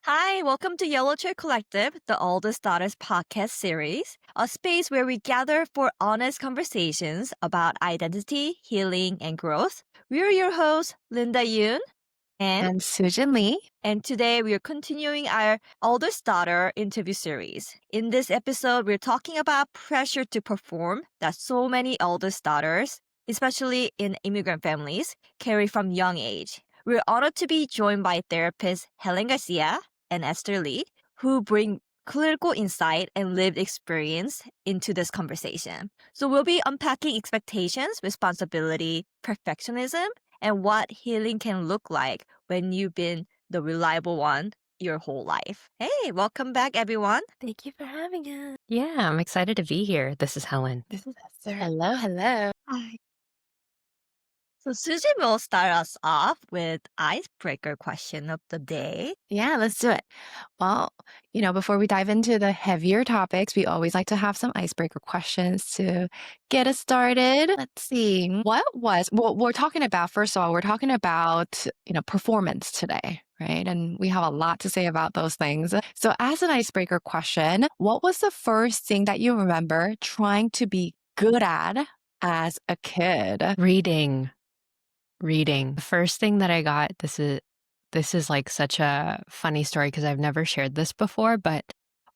Hi, welcome to Yellow Chair Collective, the Oldest Daughters podcast series, a space where we gather for honest conversations about identity, healing, and growth. We're your hosts, Linda Yoon, and And Sujin Lee. and today we are continuing our oldest daughter interview series. In this episode, we're talking about pressure to perform that so many oldest daughters, especially in immigrant families, carry from young age. We're honored to be joined by therapists Helen Garcia and Esther Lee, who bring clinical insight and lived experience into this conversation. So we'll be unpacking expectations, responsibility, perfectionism, and what healing can look like when you've been the reliable one your whole life. Hey, welcome back, everyone. Thank you for having us. Yeah, I'm excited to be here. This is Helen. This is Esther. Hello. Hi. So Susan will start us off with icebreaker question of the day. Yeah, let's do it. Well, before we dive into the heavier topics, we always like to have some icebreaker questions to get us started. Let's see. First of all, we're talking about, performance today, right? And we have a lot to say about those things. So as an icebreaker question, what was the first thing that you remember trying to be good at as a kid? Reading. The first thing that I got, this is like such a funny story because I've never shared this before, but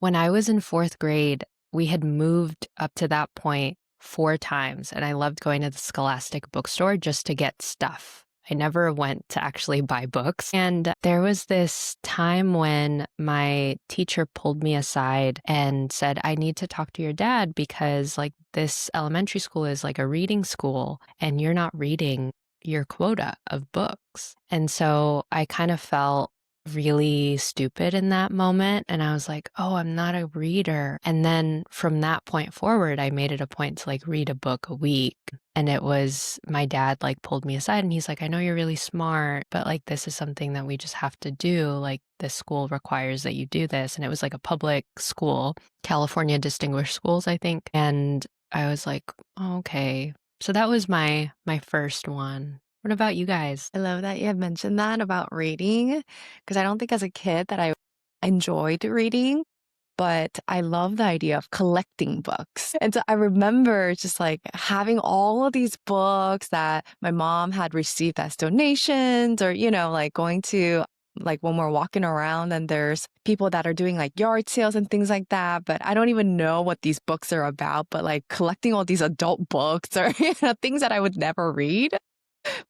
when I was in fourth grade, we had moved up to that point 4 times, and I loved going to the Scholastic bookstore just to get stuff. I never went to actually buy books. And there was this time when my teacher pulled me aside and said, I need to talk to your dad because like this elementary school is like a reading school and you're not reading your quota of books. And so I kind of felt really stupid in that moment. And I was like, oh, I'm not a reader. And then from that point forward, I made it a point to like read a book a week. And it was my dad like pulled me aside and he's like, I know you're really smart, but like this is something that we just have to do. Like this school requires that you do this. And it was like a public school, California Distinguished Schools, I think. And I was like, oh, okay. So that was my first one. What about you guys? I love that you have mentioned that about reading because I don't think as a kid that I enjoyed reading, but I love the idea of collecting books. And so I remember just like having all of these books that my mom had received as donations or, like going to like when we're walking around and there's people that are doing like yard sales and things like that. But I don't even know what these books are about, but like collecting all these adult books or things that I would never read.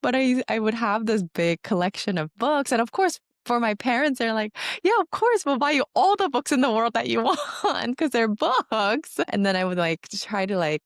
But I would have this big collection of books. And of course, for my parents, they're like, yeah, of course, we'll buy you all the books in the world that you want because they're books. And then I would like try to like,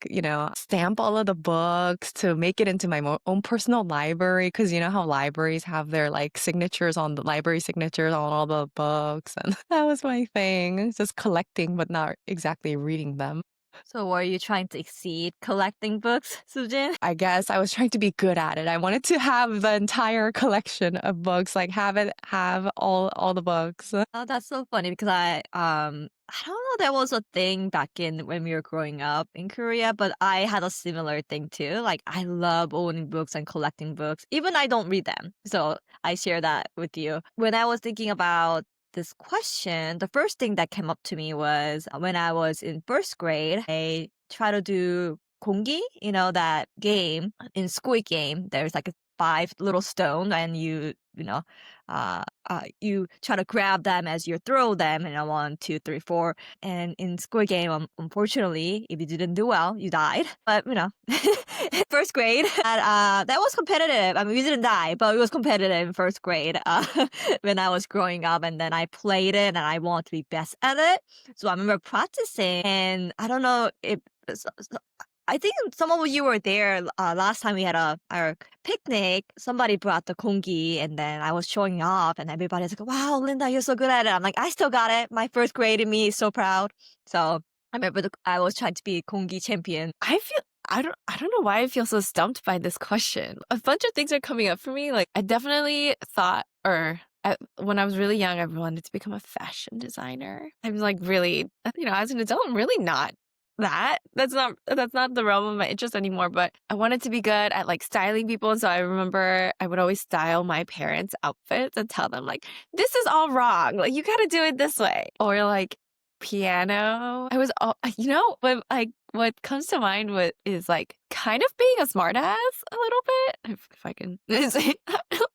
stamp all of the books to make it into my own personal library. Because you know how libraries have their like signatures on the library signatures on all the books. And that was my thing, just collecting, but not exactly reading them. So were you trying to exceed collecting books, Sujin? I guess I was trying to be good at it. I wanted to have the entire collection of books, like have all the books. Oh, that's so funny because I don't know that was a thing back in when we were growing up in Korea, but I had a similar thing too. Like I love owning books and collecting books. Even I don't read them. So I share that with you. When I was thinking about this question, the first thing that came up to me was when I was in first grade, I try to do 공기, that game in Squid Game. There's like a 5 little stone and you try to grab them as you throw them, 1, 2, 3, 4. And in Squid Game, unfortunately, if you didn't do well, you died. But first grade, that was competitive. I mean, we didn't die, but it was competitive in first grade when I was growing up. And then I played it, and I wanted to be best at it. So I remember practicing, and I don't know if. I think some of you were there last time we had our picnic. Somebody brought the kongi, and then I was showing off, and everybody's like, "Wow, Linda, you're so good at it." I'm like, "I still got it." My first grade in me is so proud. So I remember I was trying to be kongi champion. I don't know why I feel so stumped by this question. A bunch of things are coming up for me. Like I definitely thought, when I was really young, I wanted to become a fashion designer. I'm like really, as an adult, I'm really not that. That's not the realm of my interest anymore, but I wanted to be good at like styling people. And so I remember I would always style my parents' outfits and tell them like, this is all wrong. Like you gotta do it this way. Or like piano. I was all what comes to mind is like kind of being a smartass a little bit. If I can say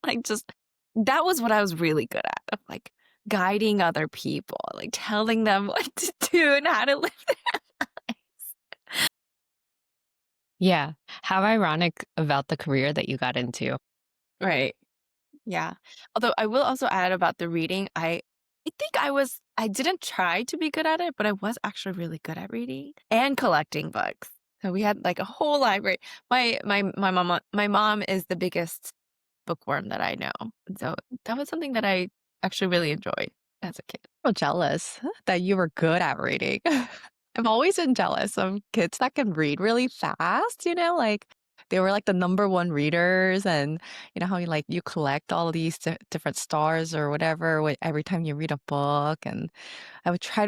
like just that was what I was really good at. Of like guiding other people, like telling them what to do and how to live their lives. Yeah. How ironic about the career that you got into. Right. Yeah. Although I will also add about the reading, I think I didn't try to be good at it, but I was actually really good at reading and collecting books. So we had like a whole library. My mom is the biggest bookworm that I know. And so that was something that I actually really enjoyed as a kid. So jealous that you were good at reading. I've always been jealous of kids that can read really fast, like they were like the number one readers and you know how you collect all these different stars or whatever every time you read a book and I would try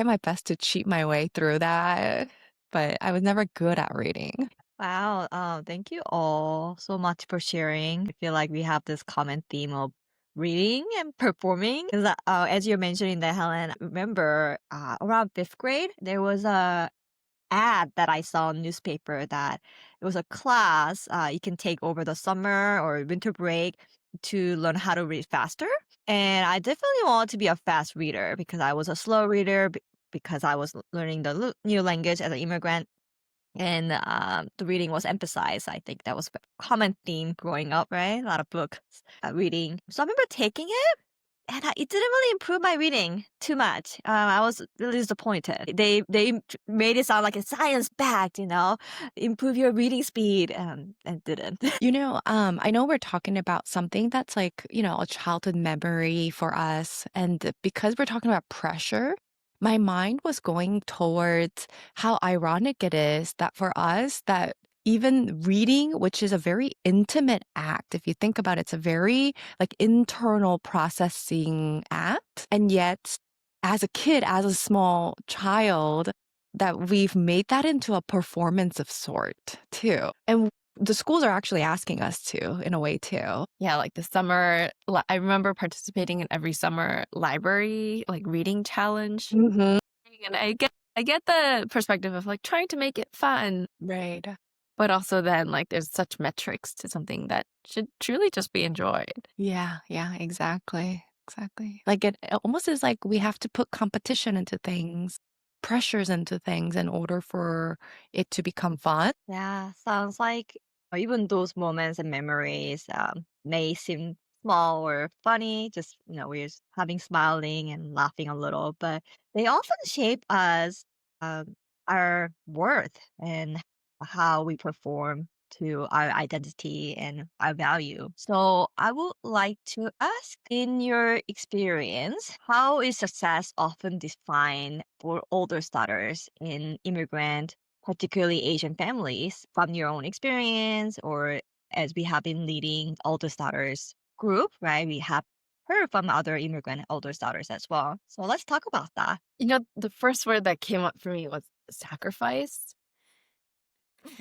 my best to cheat my way through that, but I was never good at reading. Wow. Thank you all so much for sharing. I feel like we have this common theme of reading and performing. Because as you're mentioning that, Helen, I remember around fifth grade, there was a ad that I saw in newspaper that it was a class you can take over the summer or winter break to learn how to read faster. And I definitely wanted to be a fast reader because I was a slow reader because I was learning the new language as an immigrant. And the reading was emphasized. I think that was a common theme growing up, right? A lot of books reading. So I remember taking it, and it didn't really improve my reading too much. I was really disappointed. They made it sound like a science backed, improve your reading speed, and didn't. I know we're talking about something that's like, a childhood memory for us. And because we're talking about pressure, my mind was going towards how ironic it is that for us, that even reading, which is a very intimate act, if you think about it, it's a very like internal processing act. And yet, as a kid, as a small child, that we've made that into a performance of sort too. And the schools are actually asking us to, in a way, too. Yeah, like the I remember participating in every summer library, like reading challenge. Mhm. And I get the perspective of like trying to make it fun, Right. but also then like there's such metrics to something that should truly just be enjoyed. Yeah, exactly. Exactly. Like it almost is like we have to put competition into things, pressures into things in order for it to become fun. Yeah, sounds like even those moments and memories may seem small or funny, just, we're just having smiling and laughing a little, but they often shape us, um, our worth and how we perform to our identity and our value. So I would like to ask, in your experience, how is success often defined for older starters in immigrant, particularly Asian families, from your own experience, or as we have been leading Eldest Daughters group, right? We have heard from other immigrant Eldest Daughters as well. So let's talk about that. The first word that came up for me was sacrifice.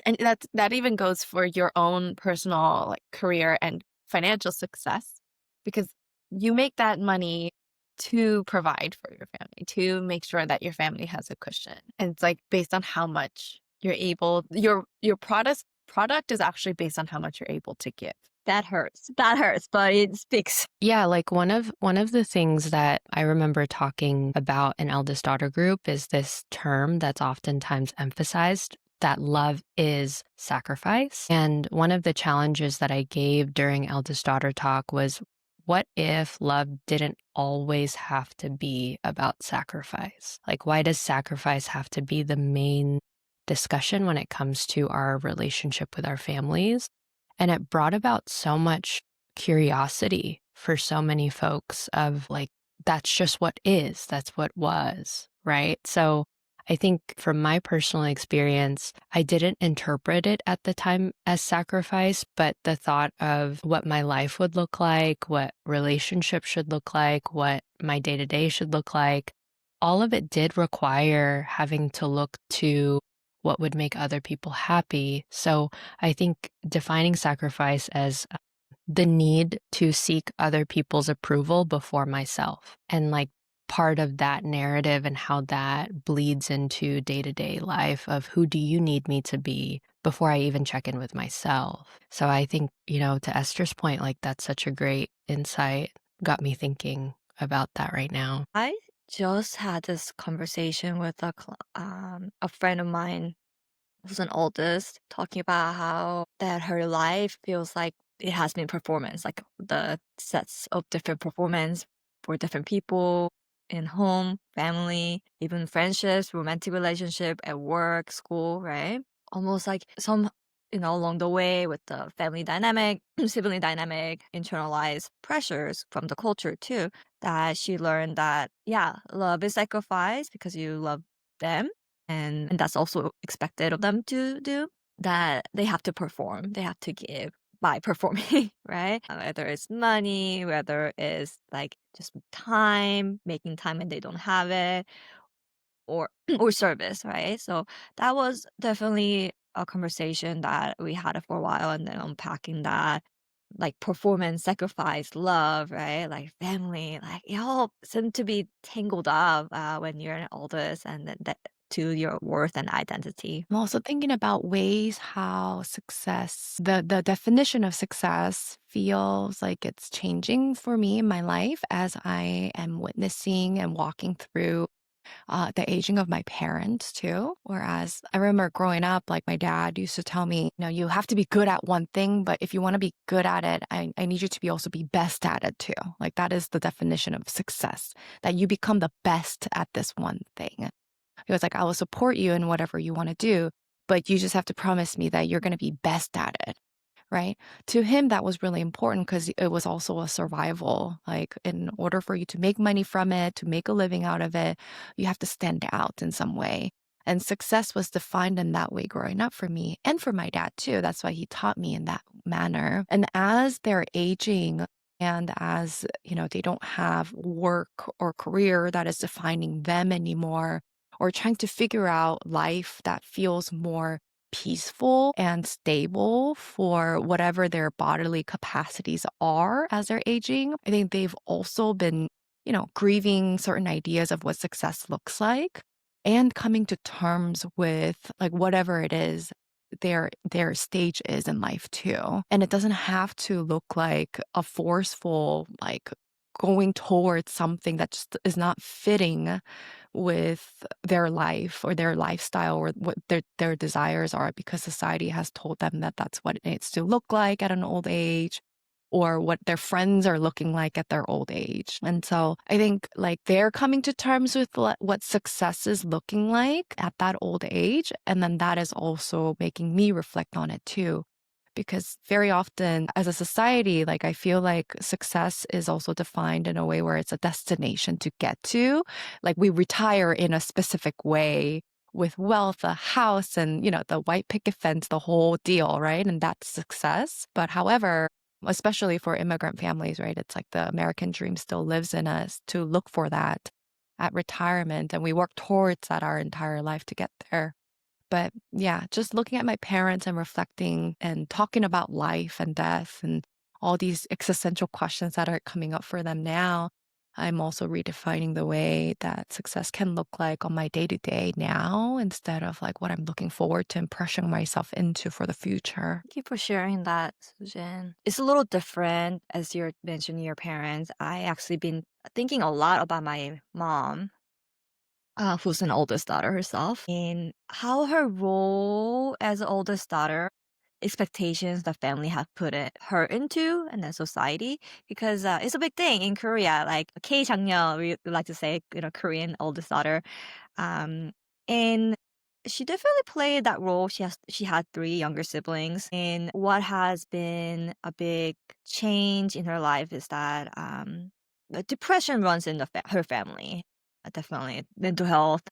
And that even goes for your own personal like career and financial success because you make that money to provide for your family, to make sure that your family has a cushion. And it's like based on how much you're able your product is actually based on how much you're able to give. That hurts. That hurts, but it speaks. Yeah, like one of the things that I remember talking about in Eldest Daughter group is this term that's oftentimes emphasized that love is sacrifice. And one of the challenges that I gave during Eldest Daughter talk was what if love didn't always have to be about sacrifice? Like, why does sacrifice have to be the main discussion when it comes to our relationship with our families? And it brought about so much curiosity for so many folks of like, that's just what is, that's what was, right? So I think from my personal experience, I didn't interpret it at the time as sacrifice, but the thought of what my life would look like, what relationships should look like, what my day to day should look like, all of it did require having to look to what would make other people happy. So I think defining sacrifice as the need to seek other people's approval before myself. And like part of that narrative and how that bleeds into day to day life of who do you need me to be before I even check in with myself. So I think, to Esther's point, like that's such a great insight, got me thinking about that right now. I just had this conversation with a friend of mine who's an oldest, talking about how that her life feels like it has been performance, like the sets of different performance for different people in home, family, even friendships, romantic relationship, at work, school, right? Almost like some, along the way with the family dynamic, sibling dynamic, internalized pressures from the culture too, that she learned that, yeah, love is sacrifice because you love them, and that's also expected of them to do, that they have to perform, they have to give by performing, right? Whether it's money, whether it's like just time, making time when they don't have it, or or service, right? So that was definitely a conversation that we had for a while, and then unpacking that, like performance, sacrifice, love, right? Like family, like it all seem to be tangled up when you're an oldest, and then that to your worth and identity. I'm also thinking about ways how success, the definition of success feels like it's changing for me in my life as I am witnessing and walking through the aging of my parents too. Whereas I remember growing up, like my dad used to tell me, you have to be good at one thing, but if you want to be good at it, I need you to be also be best at it too. Like that is the definition of success, that you become the best at this one thing. He was like, I will support you in whatever you want to do, but you just have to promise me that you're going to be best at it. Right. To him, that was really important because it was also a survival. Like, in order for you to make money from it, to make a living out of it, you have to stand out in some way. And success was defined in that way growing up for me and for my dad too. That's why he taught me in that manner. And as they're aging, and as, they don't have work or career that is defining them anymore, or trying to figure out life that feels more peaceful and stable for whatever their bodily capacities are as they're aging. I think they've also been, grieving certain ideas of what success looks like and coming to terms with like whatever it is their stage is in life too. And it doesn't have to look like a forceful like going towards something that just is not fitting with their life or their lifestyle or what their desires are, because society has told them that that's what it needs to look like at an old age, or what their friends are looking like at their old age. And so I think like they're coming to terms with what success is looking like at that old age. And then that is also making me reflect on it too. Because very often as a society, like I feel like success is also defined in a way where it's a destination to get to. Like we retire in a specific way with wealth, a house, and, the white picket fence, the whole deal, right? And that's success. But however, especially for immigrant families, right? It's like the American dream still lives in us to look for that at retirement. And we work towards that our entire life to get there. But yeah, just looking at my parents and reflecting and talking about life and death and all these existential questions that are coming up for them now, I'm also redefining the way that success can look like on my day to day now instead of like what I'm looking forward to and pressuring myself into for the future. Thank you for sharing that, Susan. It's a little different as you're mentioning your parents. I actually been thinking a lot about my mom, who's an oldest daughter herself, and how her role as an oldest daughter, expectations the family have put her into, and then society, because it's a big thing in Korea. Like K 장녀, we like to say, Korean oldest daughter, um, and she definitely played that role. She had three younger siblings, and what has been a big change in her life is that depression runs in her family. Definitely mental health.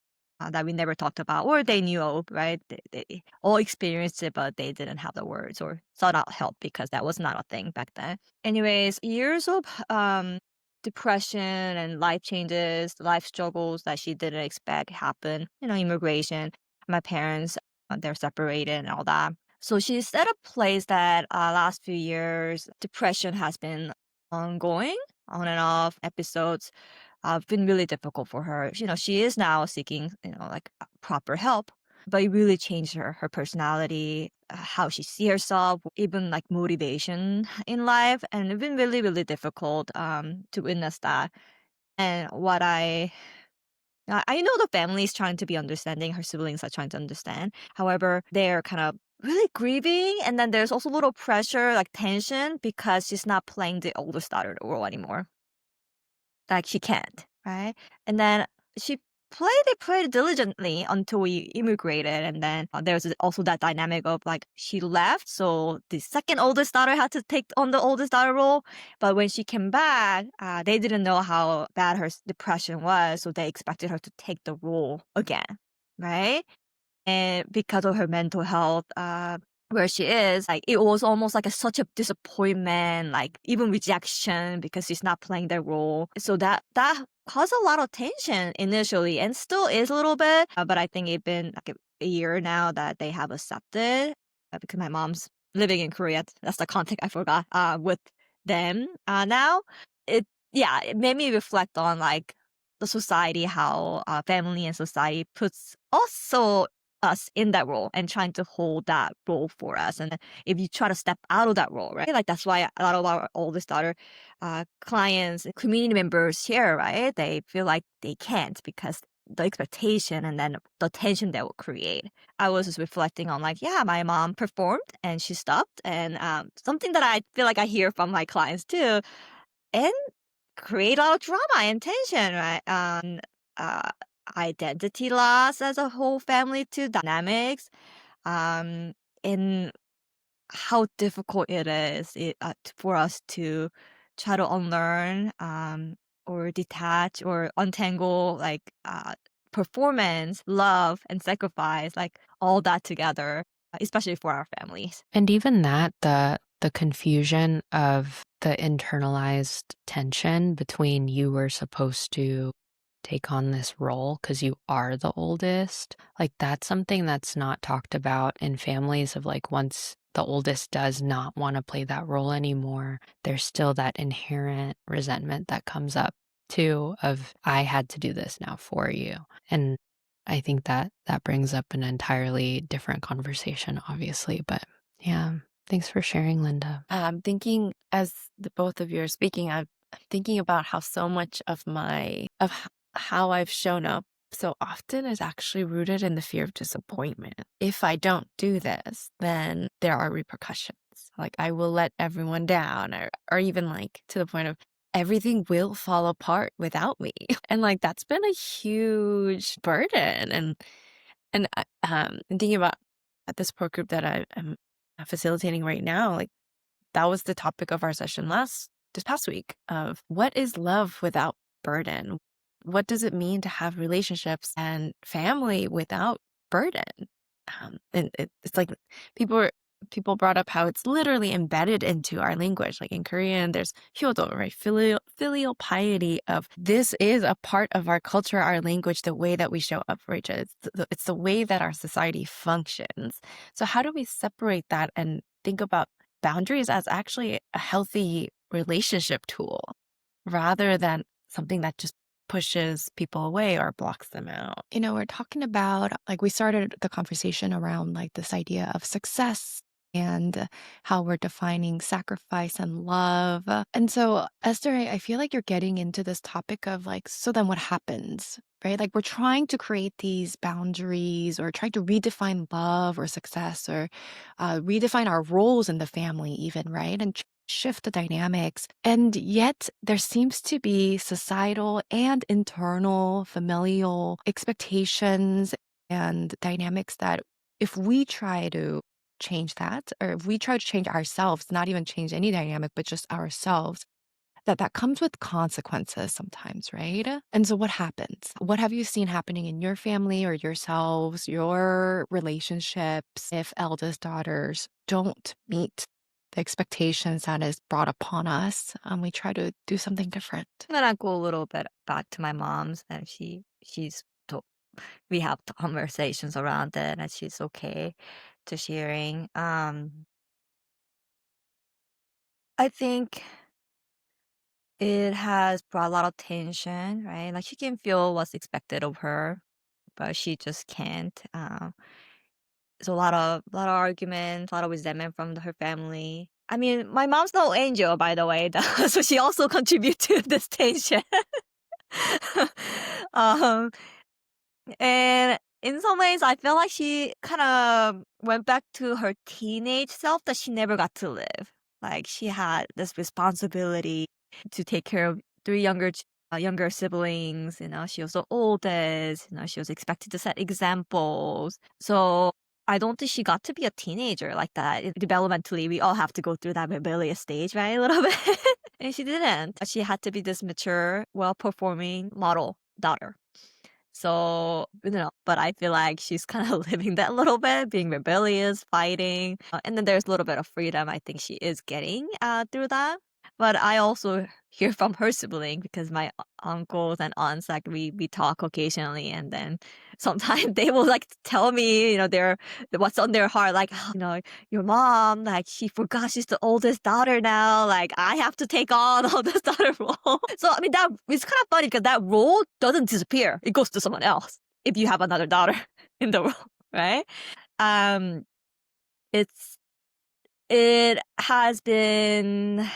That we never talked about, or they knew of, right? They all experienced it, but they didn't have the words or sought out help because that was not a thing back then. Anyways, years of depression and life changes, life struggles that she didn't expect happen. Immigration. My parents, they're separated and all that. So she's at a place that last few years, depression has been ongoing, on and off episodes. Been really difficult for her. She is now seeking, like proper help, but it really changed her personality, how she see herself, even like motivation in life, and it's been really really difficult to witness that. And what I know the family is trying to be understanding, her siblings are trying to understand. However, they're kind of really grieving, and then there's also a little pressure, like tension, because she's not playing the oldest daughter role anymore. Like she can't, right? And then she played it pretty diligently until we immigrated, and then there's also that dynamic of like she left, so the second oldest daughter had to take on the oldest daughter role. But when she came back, they didn't know how bad her depression was, so they expected her to take the role again, right? And because of her mental health, where she is, like it was almost like such a disappointment, like even rejection because she's not playing that role. So that caused a lot of tension initially, and still is a little bit. But I think it's been like a year now that they have accepted, because my mom's living in Korea. That's the context I forgot. With them now, it yeah, it made me reflect on like the society, how family and society puts also us in that role and trying to hold that role for us. And if you try to step out of that role, right? Like that's why a lot of our oldest daughter clients, community members here, right? They feel like they can't because the expectation and then the tension that will create. I was just reflecting on like, yeah, my mom performed and she stopped. And something that I feel like I hear from my clients too, and create a lot of drama and tension, right? Uh, Identity loss as a whole family too, dynamics, um, and how difficult it is for us to try to unlearn, or detach or untangle like performance, love, and sacrifice, like all that together, especially for our families. And even that, the confusion of the internalized tension between you were supposed to take on this role because you are the oldest, like that's something that's not talked about in families of like once the oldest does not want to play that role anymore, there's still that inherent resentment that comes up too of I had to do this now for you. And I think that that brings up an entirely different conversation, obviously. But yeah, thanks for sharing, Linda. I'm thinking as the both of you are speaking, I'm thinking about how so much of how I've shown up so often is actually rooted in the fear of disappointment. If I don't do this, then there are repercussions. Like I will let everyone down, or even like to the point of everything will fall apart without me. And like that's been a huge burden. And thinking about at this support group that I'm facilitating right now, like that was the topic of our session this past week of what is love without burden? What does it mean to have relationships and family without burden? It's like people brought up how it's literally embedded into our language. Like in Korean, there's hyodo, right? Filial piety of this is a part of our culture, our language, the way that we show up, right? It's the way that our society functions. So how do we separate that and think about boundaries as actually a healthy relationship tool rather than something that just pushes people away or blocks them out? We're talking about, like, we started the conversation around like this idea of success and how we're defining sacrifice and love. And so, Esther, I feel like you're getting into this topic of like, so then what happens, right? Like, we're trying to create these boundaries or trying to redefine love or success or redefine our roles in the family, even, right? And shift the dynamics. And yet, there seems to be societal and internal familial expectations and dynamics that if we try to change that, or if we try to change ourselves, not even change any dynamic, but just ourselves, that comes with consequences sometimes, right? And so what happens? What have you seen happening in your family or yourselves, your relationships, if eldest daughters don't meet the expectations that is brought upon us, we try to do something different. Then I go a little bit back to my mom's, and we have conversations around it, and she's okay to sharing. I think it has brought a lot of tension, right? Like she can feel what's expected of her, but she just can't. There's a lot of arguments, a lot of resentment from her family. I mean, my mom's no angel, by the way, though, so she also contributes to this tension. um, and in some ways, I feel like she kind of went back to her teenage self that she never got to live. Like she had this responsibility to take care of three younger siblings. She was the oldest. She was expected to set examples. So I don't think she got to be a teenager like that. Developmentally, we all have to go through that rebellious stage, right? A little bit. And she didn't. She had to be this mature, well-performing model daughter. So, but I feel like she's kind of living that little bit, being rebellious, fighting. And then there's a little bit of freedom I think she is getting through that. But I also hear from her sibling because my uncles and aunts, like we talk occasionally, and then sometimes they will like tell me, their what's on their heart, like, your mom, like she forgot she's the oldest daughter now, like I have to take on oldest daughter role. So I mean that it's kind of funny because that role doesn't disappear; it goes to someone else if you have another daughter in the role, right? Um, it's it has been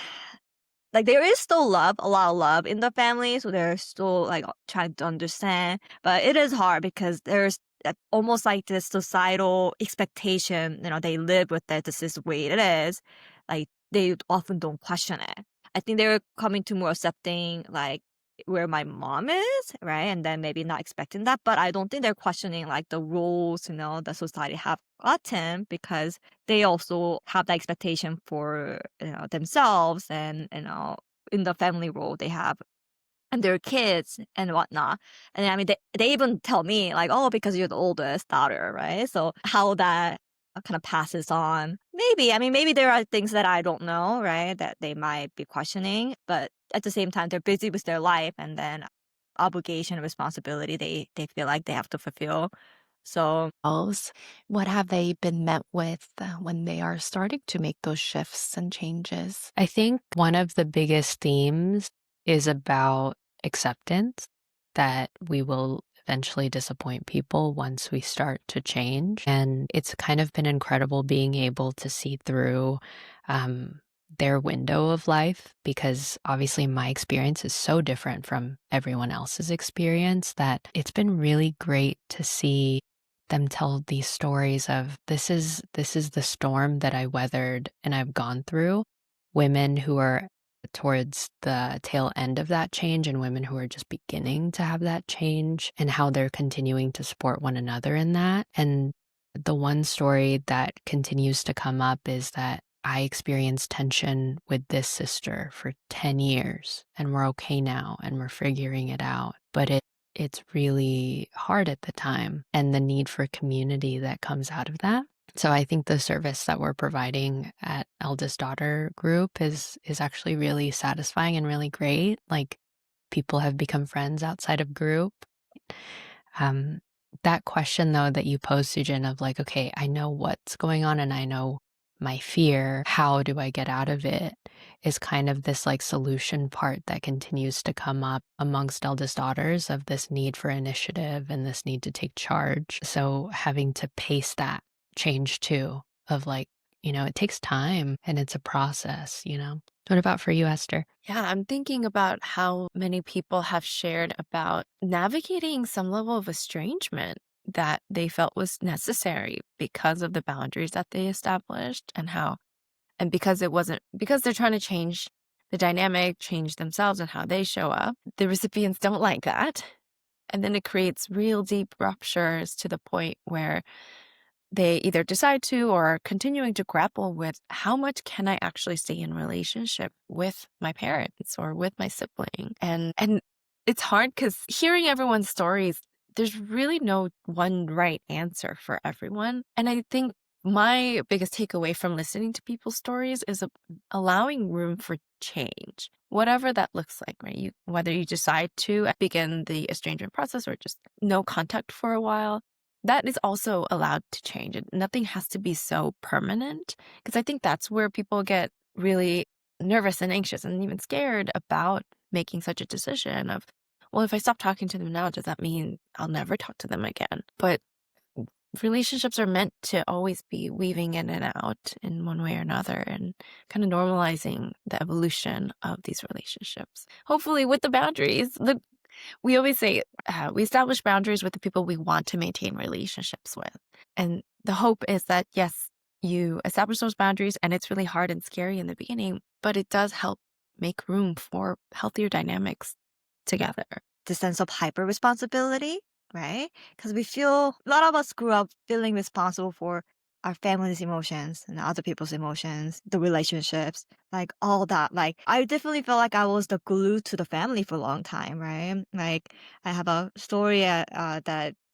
like there is still love, a lot of love in the family, so they're still like trying to understand. But it is hard because there's almost like this societal expectation. They live with it. This is the way it is. Like they often don't question it. I think they're coming to more accepting like where my mom is, right? And then maybe not expecting that. But I don't think they're questioning like the rules, that society have gotten because they also have the expectation for themselves and in the family role they have and their kids and whatnot. And I mean they even tell me like, oh, because you're the oldest daughter, right? So how that kind of passes on, maybe there are things that I don't know, right, that they might be questioning, but at the same time they're busy with their life and then obligation and responsibility they feel like they have to fulfill. So Else, what have they been met with when they are starting to make those shifts and changes? I think one of the biggest themes is about acceptance, that we will eventually disappoint people once we start to change. And it's kind of been incredible being able to see through their window of life, because obviously my experience is so different from everyone else's experience that it's been really great to see them tell these stories of this is the storm that I weathered and I've gone through. Women who are towards the tail end of that change and women who are just beginning to have that change, and how they're continuing to support one another in that. And the one story that continues to come up is that I experienced tension with this sister for 10 years and we're okay now and we're figuring it out. But it's really hard at the time, and the need for community that comes out of that. So I think the service that we're providing at Eldest Daughter Group is actually really satisfying and really great. Like people have become friends outside of group. Um, that question though that you posed, Sujin, of like, okay, I know what's going on and I know my fear. How do I get out of it? Is kind of this like solution part that continues to come up amongst eldest daughters, of this need for initiative and this need to take charge. So having to pace that change too, of like, it takes time and it's a process. What about for you, Esther? Yeah, I'm thinking about how many people have shared about navigating some level of estrangement that they felt was necessary because of the boundaries that they established, and because they're trying to change the dynamic, change themselves and how they show up. The recipients don't like that. And then it creates real deep ruptures to the point where they either decide to or are continuing to grapple with, how much can I actually stay in relationship with my parents or with my sibling? And it's hard because hearing everyone's stories, there's really no one right answer for everyone. And I think My biggest takeaway from listening to people's stories is allowing room for change, whatever that looks like, right? Whether you decide to begin the estrangement process or just no contact for a while, that is also allowed to change. Nothing has to be so permanent, because I think that's where people get really nervous and anxious and even scared about making such a decision of, well, if I stop talking to them now, does that mean I'll never talk to them again? But relationships are meant to always be weaving in and out in one way or another, and kind of normalizing the evolution of these relationships. Hopefully, with the boundaries, we always say we establish boundaries with the people we want to maintain relationships with. And the hope is that, yes, you establish those boundaries, and it's really hard and scary in the beginning, but it does help make room for healthier dynamics together. The sense of hyper responsibility, right? Because a lot of us grew up feeling responsible for our family's emotions and other people's emotions, the relationships, like all that. Like, I definitely felt like I was the glue to the family for a long time, right? Like, I have a story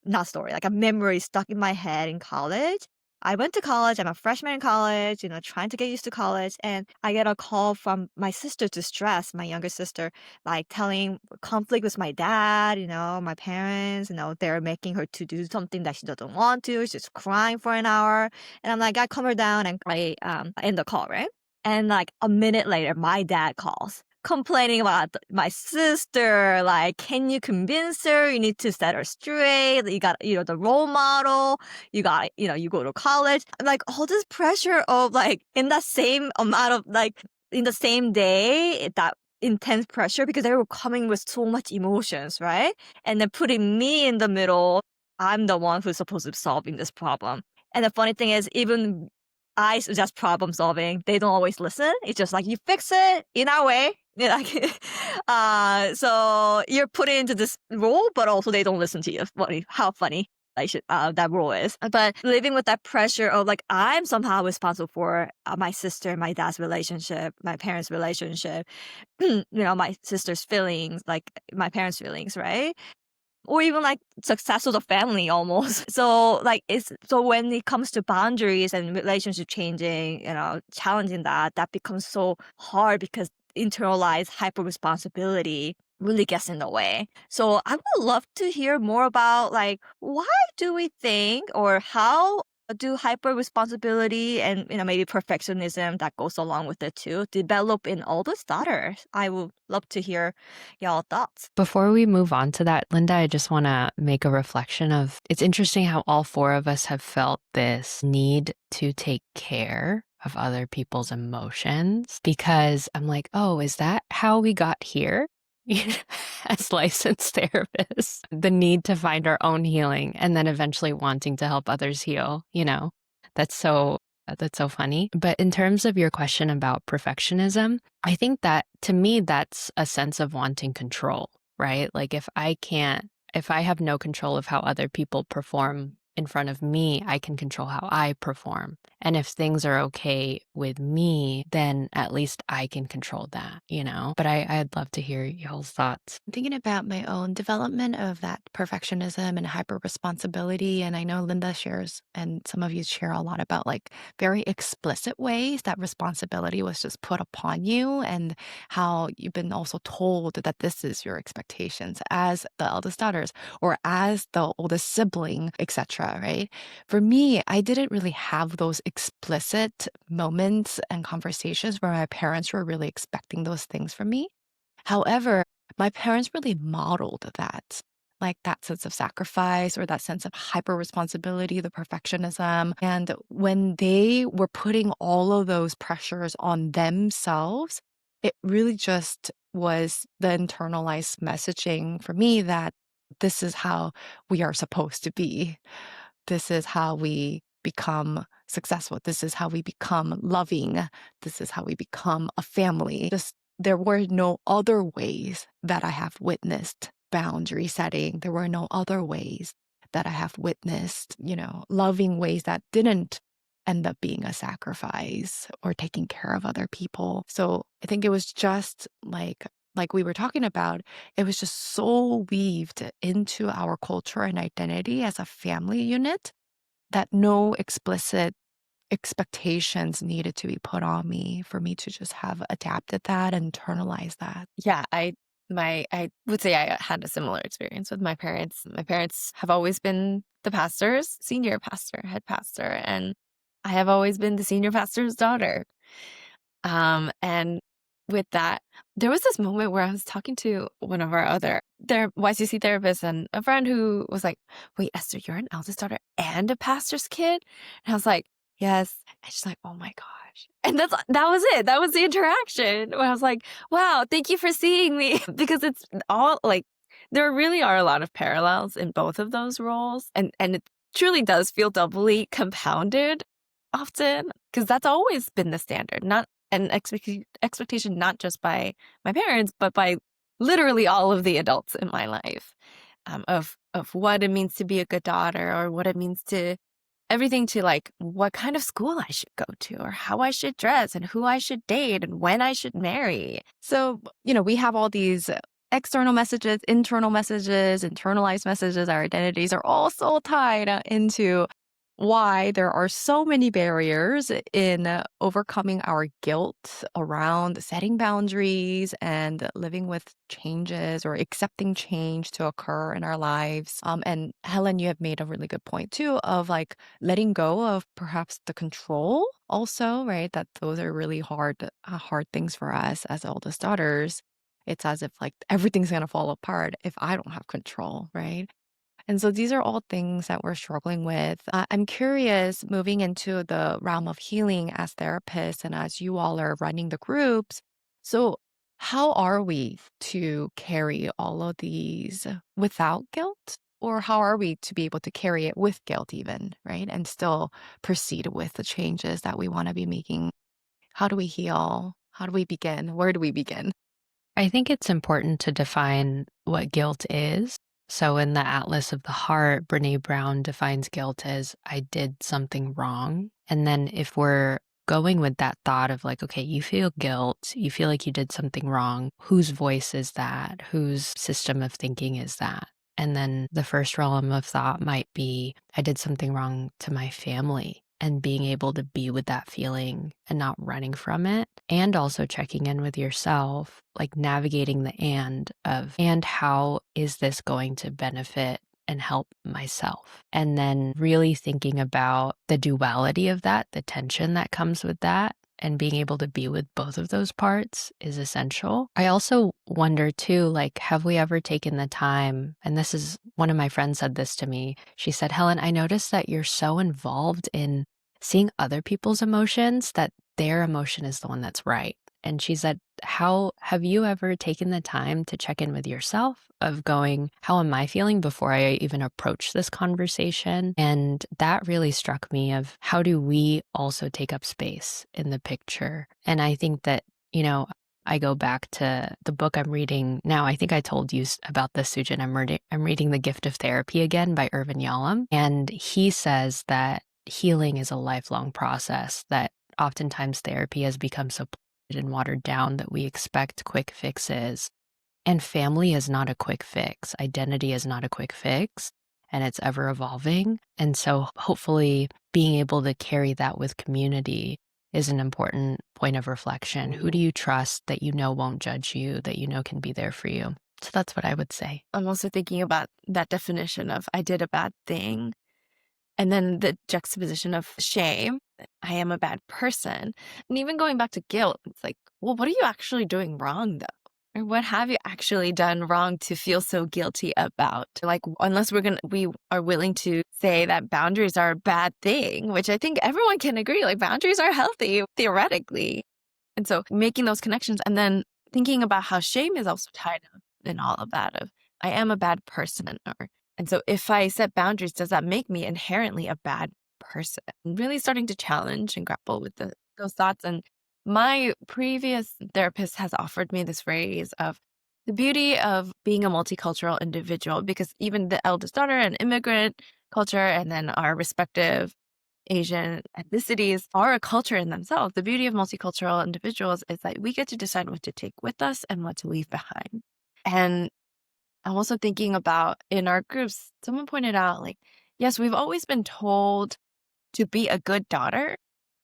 not story, like a memory stuck in my head in college. I went to college. I'm a freshman in college, trying to get used to college. And I get a call from my sister to stress, my younger sister, like telling conflict with my dad, my parents, they're making her to do something that she doesn't want to. She's just crying for an hour. And I'm like, I calm her down and I end the call, right? And like a minute later, my dad calls complaining about my sister. Like, can you convince her? You need to set her straight. You got, the role model. You got, you go to college. Like all this pressure of like in that same amount of like in the same day, that intense pressure because they were coming with so much emotions, right? And then putting me in the middle, I'm the one who's supposed to be solving this problem. And the funny thing is, even I suggest problem solving, they don't always listen. It's just like, you fix it in our way. Like, so you're put into this role, but also they don't listen to you. How funny that role is. But living with that pressure of like, I'm somehow responsible for my sister and my dad's relationship, my parents' relationship, my sister's feelings, like my parents' feelings, right? Or even like success of the family almost. So when it comes to boundaries and relationship changing, challenging that becomes so hard because internalized hyper responsibility really gets in the way. So I would love to hear more about like, why do we think, or how do hyper responsibility and maybe perfectionism that goes along with it too develop in Eldest Daughters? I would love to hear y'all thoughts. Before we move on to that, Linda, I just want to make a reflection of it's interesting how all four of us have felt this need to take care of other people's emotions, because I'm like, oh, is that how we got here? As licensed therapists, the need to find our own healing and then eventually wanting to help others heal, that's so funny. But in terms of your question about perfectionism, I think that to me, that's a sense of wanting control, right? Like if I have no control of how other people perform in front of me, I can control how I perform. And if things are okay with me, then at least I can control that, But I'd love to hear y'all's thoughts. I'm thinking about my own development of that perfectionism and hyper responsibility. And I know Linda shares, and some of you share a lot about like very explicit ways that responsibility was just put upon you, and how you've been also told that this is your expectations as the eldest daughters or as the oldest sibling, etc. Right? For me, I didn't really have those explicit moments and conversations where my parents were really expecting those things from me. However, my parents really modeled that, like that sense of sacrifice or that sense of hyper responsibility, the perfectionism. And when they were putting all of those pressures on themselves, it really just was the internalized messaging for me that this is how we are supposed to be. This is how we become successful. This is how we become loving. This is how we become a family. Just there were no other ways that I have witnessed boundary setting. There were no other ways that I have witnessed, loving ways that didn't end up being a sacrifice or taking care of other people. So I think it was just like we were talking about, it was just so weaved into our culture and identity as a family unit that no explicit expectations needed to be put on me for me to just have adapted that and internalized that? Yeah, I would say I had a similar experience with my parents. My parents have always been the pastors, senior pastor, head pastor, and I have always been the senior pastor's daughter. And with that, there was this moment where I was talking to one of our other YCC therapists and a friend who was like, "Wait, Esther, you're an eldest daughter and a pastor's kid?" And I was like, "Yes." And she's like, "Oh my gosh." And that was it. That was the interaction where I was like, "Wow, thank you for seeing me." Because it's all like there really are a lot of parallels in both of those roles. And it truly does feel doubly compounded often because that's always been the standard, not an expectation not just by my parents, but by literally all of the adults in my life, of what it means to be a good daughter, or what it means to everything, to like what kind of school I should go to, or how I should dress, and who I should date, and when I should marry. So, we have all these external messages, internal messages, internalized messages. Our identities are all so tied into why there are so many barriers in overcoming our guilt around setting boundaries and living with changes or accepting change to occur in our lives. And Helen, you have made a really good point too of like letting go of perhaps the control also, right? That those are really hard things for us as eldest daughters. It's as if like everything's going to fall apart if I don't have control, right? And so these are all things that we're struggling with. I'm curious, moving into the realm of healing as therapists and as you all are running the groups. So, how are we to carry all of these without guilt? Or how are we to be able to carry it with guilt, even, right? And still proceed with the changes that we want to be making? How do we heal? How do we begin? Where do we begin? I think it's important to define what guilt is. So in the Atlas of the Heart, Brene Brown defines guilt as I did something wrong. And then if we're going with that thought of like, okay, you feel guilt, you feel like you did something wrong, whose voice is that? Whose system of thinking is that? And then the first realm of thought might be, I did something wrong to my family, and being able to be with that feeling and not running from it. And also checking in with yourself, like navigating the and how is this going to benefit and help myself? And then really thinking about the duality of that, the tension that comes with that, and being able to be with both of those parts is essential. I also wonder too, like, have we ever taken the time, and this is one of my friends said this to me. She said, Helen, I noticed that you're so involved in seeing other people's emotions that their emotion is the one that's right. And she said, how have you ever taken the time to check in with yourself of going, how am I feeling before I even approach this conversation? And that really struck me of how do we also take up space in the picture? And I think that, I go back to the book I'm reading now. I think I told you about this, Sujin. I'm reading The Gift of Therapy again by Irvin Yalom. And he says that healing is a lifelong process, that oftentimes therapy has become so and watered down that we expect quick fixes. And family is not a quick fix. Identity is not a quick fix, and it's ever evolving. And so hopefully being able to carry that with community is an important point of reflection. Who do you trust that won't judge you, that can be there for you? So that's what I would say. I'm also thinking about that definition of I did a bad thing. And then the juxtaposition of shame, I am a bad person. And even going back to guilt, it's like, well, what are you actually doing wrong though? Or what have you actually done wrong to feel so guilty about? Like, unless we are willing to say that boundaries are a bad thing, which I think everyone can agree, like boundaries are healthy theoretically. And so making those connections and then thinking about how shame is also tied up in all of that of I am a bad person, and so if I set boundaries, does that make me inherently a bad person? Really starting to challenge and grapple with those thoughts. And my previous therapist has offered me this phrase of the beauty of being a multicultural individual, because even the eldest daughter and immigrant culture, and then our respective Asian ethnicities are a culture in themselves. The beauty of multicultural individuals is that we get to decide what to take with us and what to leave behind. And I'm also thinking about in our groups, someone pointed out, like, yes, we've always been told to be a good daughter,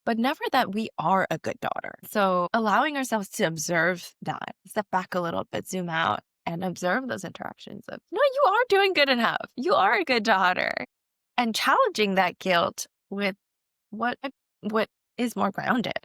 but never that we are a good daughter. So allowing ourselves to observe that, step back a little bit, zoom out, and observe those interactions of, no, you are doing good enough. You are a good daughter. And challenging that guilt with what is more grounded.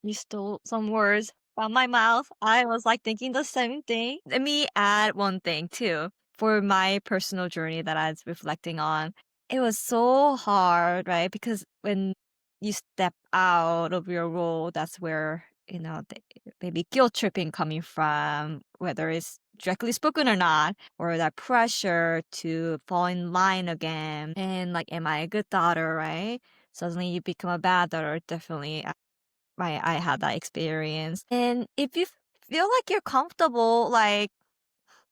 You stole some words from my mouth. I was like thinking the same thing. Let me add one thing too. For my personal journey that I was reflecting on, it was so hard, right? Because when you step out of your role, that's where, maybe guilt tripping coming from, whether it's directly spoken or not, or that pressure to fall in line again. And like, am I a good daughter, right? Suddenly you become a bad daughter. Definitely I had that experience. And if you feel like you're comfortable, like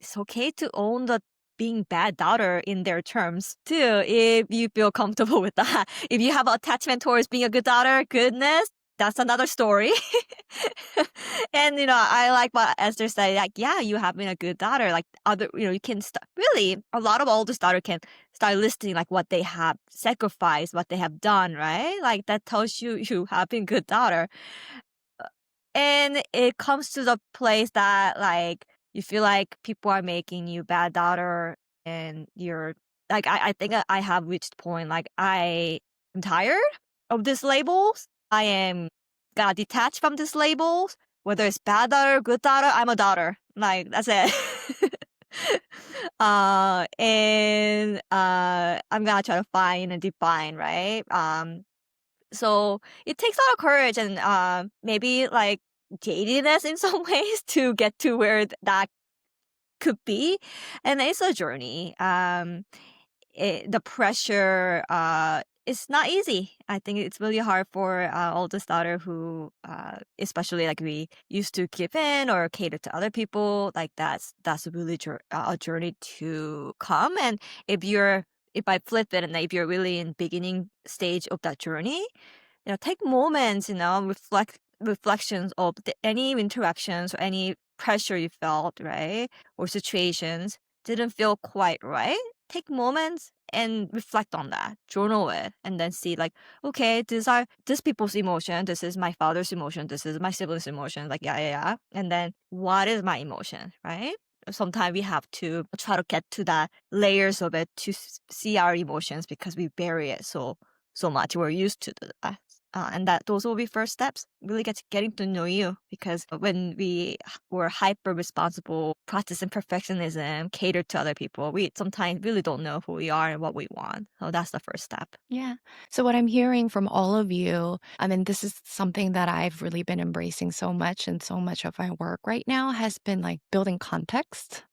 it's okay to own the being bad daughter in their terms too, if you feel comfortable with that. If you have attachment towards being a good daughter, goodness, that's another story. And I like what Esther said, like, yeah, you have been a good daughter. Like other, you can really, a lot of oldest daughter can start listing like what they have sacrificed, what they have done, right? Like that tells you you have been good daughter. And it comes to the place that like you feel like people are making you bad daughter, and you're like, I think I have reached point like I am tired of these labels. I am gonna detach from these labels. Whether it's bad daughter, good daughter, I'm a daughter. Like that's it. I'm gonna try to find and define, right? So it takes a lot of courage and maybe like jadedness in some ways to get to where that could be, and it's a journey. The pressure is not easy. I think it's really hard for oldest daughter who, especially like we used to give in or cater to other people. Like that's really a journey to come. And if I flip it, and if you're really in beginning stage of that journey, take moments, reflections of any interactions or any pressure you felt, right? Or situations didn't feel quite right. Take moments and reflect on that, journal it, and then see like, okay, these are this people's emotion. This is my father's emotion. This is my sibling's emotion. Like, yeah, yeah, yeah. And then what is my emotion, right? Sometimes we have to try to get to the layers of it to see our emotions because we bury it so much. We're used to that. And that those will be first steps. Really getting to know you, because when we were hyper responsible, practicing perfectionism, cater to other people, we sometimes really don't know who we are and what we want. So that's the first step. Yeah. So, what I'm hearing from all of you, I mean, this is something that I've really been embracing so much, and so much of my work right now has been like building context.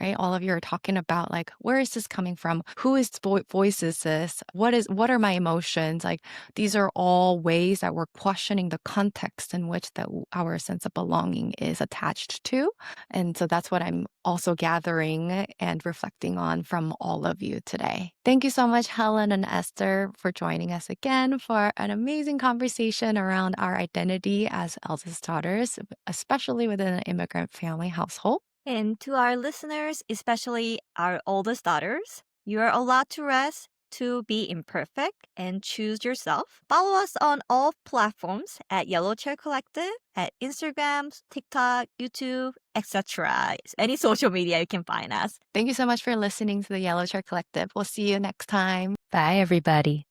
Right? All of you are talking about like, where is this coming from? Who is voice is this? What are my emotions? Like, these are all ways that we're questioning the context in which our sense of belonging is attached to. And so that's what I'm also gathering and reflecting on from all of you today. Thank you so much, Helen and Esther, for joining us again for an amazing conversation around our identity as eldest daughters, especially within an immigrant family household. And to our listeners, especially our oldest daughters, you are allowed to rest, to be imperfect, and choose yourself. Follow us on all platforms at Yellow Chair Collective, at Instagram, TikTok, YouTube, etc. Any social media you can find us. Thank you so much for listening to the Yellow Chair Collective. We'll see you next time. Bye, everybody.